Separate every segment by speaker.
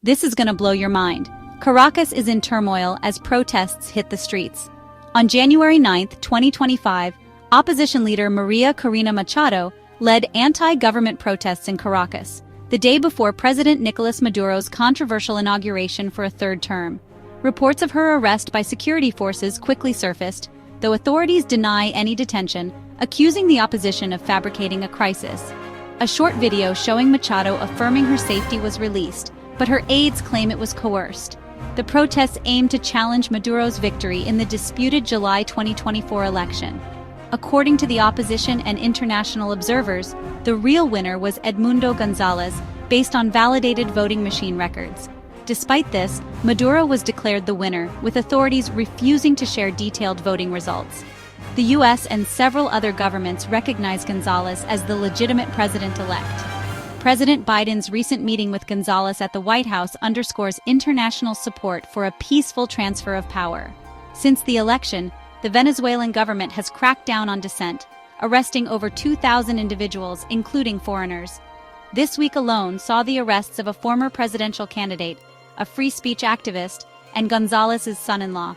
Speaker 1: This is gonna blow your mind. Caracas is in turmoil as protests hit the streets. On January 9, 2025, opposition leader Maria Corina Machado led anti-government protests in Caracas, the day before President Nicolas Maduro's controversial inauguration for a third term. Reports of her arrest by security forces quickly surfaced, though authorities deny any detention, accusing the opposition of fabricating a crisis. A short video showing Machado affirming her safety was released, but her aides claim it was coerced. The protests aim to challenge Maduro's victory in the disputed July 2024 election. According to the opposition and international observers, the real winner was Edmundo Gonzalez, based on validated voting machine records. Despite this, Maduro was declared the winner, with authorities refusing to share detailed voting results. The U.S. and several other governments recognize Gonzalez as the legitimate president-elect. President Biden's recent meeting with Gonzalez at the White House underscores international support for a peaceful transfer of power. Since the election, the Venezuelan government has cracked down on dissent, arresting over 2,000 individuals, including foreigners. This week alone saw the arrests of a former presidential candidate, a free speech activist, and Gonzalez's son-in-law.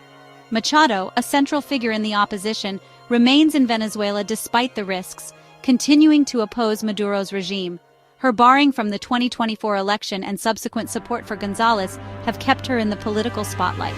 Speaker 1: Machado, a central figure in the opposition, remains in Venezuela despite the risks, continuing to oppose Maduro's regime. Her barring from the 2024 election and subsequent support for Gonzalez have kept her in the political spotlight.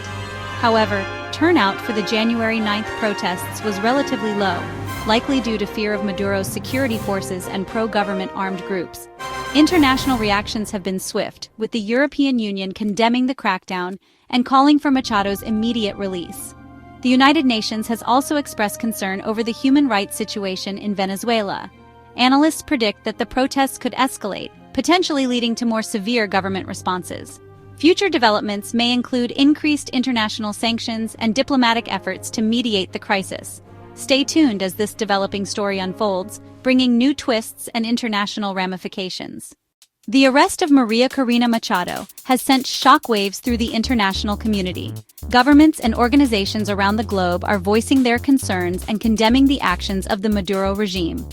Speaker 1: However, turnout for the January 9th protests was relatively low, likely due to fear of Maduro's security forces and pro-government armed groups. International reactions have been swift, with the European Union condemning the crackdown and calling for Machado's immediate release. The United Nations has also expressed concern over the human rights situation in Venezuela. Analysts predict that the protests could escalate, potentially leading to more severe government responses. Future developments may include increased international sanctions and diplomatic efforts to mediate the crisis. Stay tuned as this developing story unfolds, bringing new twists and international ramifications. The arrest of Maria Corina Machado has sent shockwaves through the international community. Governments and organizations around the globe are voicing their concerns and condemning the actions of the Maduro regime.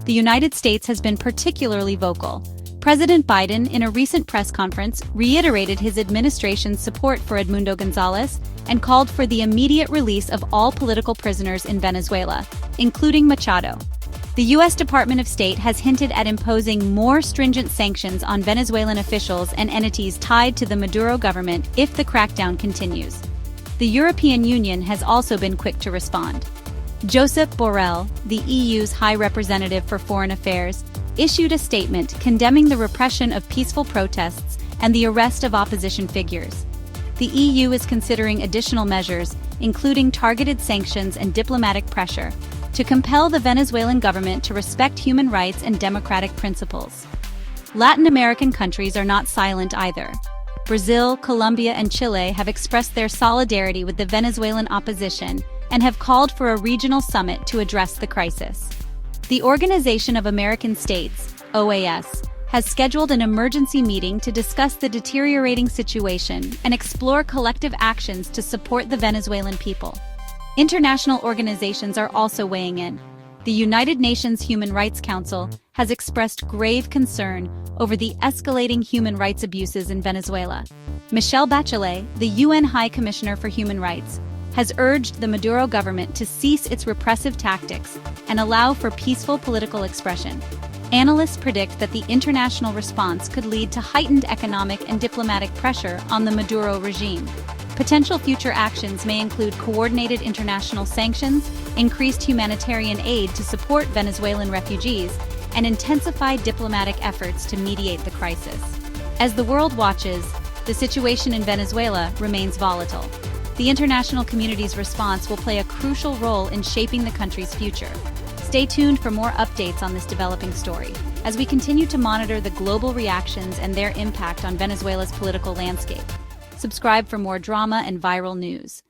Speaker 1: The United States has been particularly vocal. President Biden, in a recent press conference, reiterated his administration's support for Edmundo Gonzalez and called for the immediate release of all political prisoners in Venezuela, including Machado. The U.S. Department of State has hinted at imposing more stringent sanctions on Venezuelan officials and entities tied to the Maduro government if the crackdown continues. The European Union has also been quick to respond. Josep Borrell, the EU's High Representative for Foreign Affairs, issued a statement condemning the repression of peaceful protests and the arrest of opposition figures. The EU is considering additional measures, including targeted sanctions and diplomatic pressure, to compel the Venezuelan government to respect human rights and democratic principles. Latin American countries are not silent either. Brazil, Colombia, and Chile have expressed their solidarity with the Venezuelan opposition and have called for a regional summit to address the crisis. The Organization of American States, OAS, has scheduled an emergency meeting to discuss the deteriorating situation and explore collective actions to support the Venezuelan people. International organizations are also weighing in. The United Nations Human Rights Council has expressed grave concern over the escalating human rights abuses in Venezuela. Michelle Bachelet, the UN High Commissioner for Human Rights, has urged the Maduro government to cease its repressive tactics and allow for peaceful political expression. Analysts predict that the international response could lead to heightened economic and diplomatic pressure on the Maduro regime. Potential future actions may include coordinated international sanctions, increased humanitarian aid to support Venezuelan refugees, and intensified diplomatic efforts to mediate the crisis. As the world watches, the situation in Venezuela remains volatile. The international community's response will play a crucial role in shaping the country's future. Stay tuned for more updates on this developing story, as we continue to monitor the global reactions and their impact on Venezuela's political landscape. Subscribe for more drama and viral news.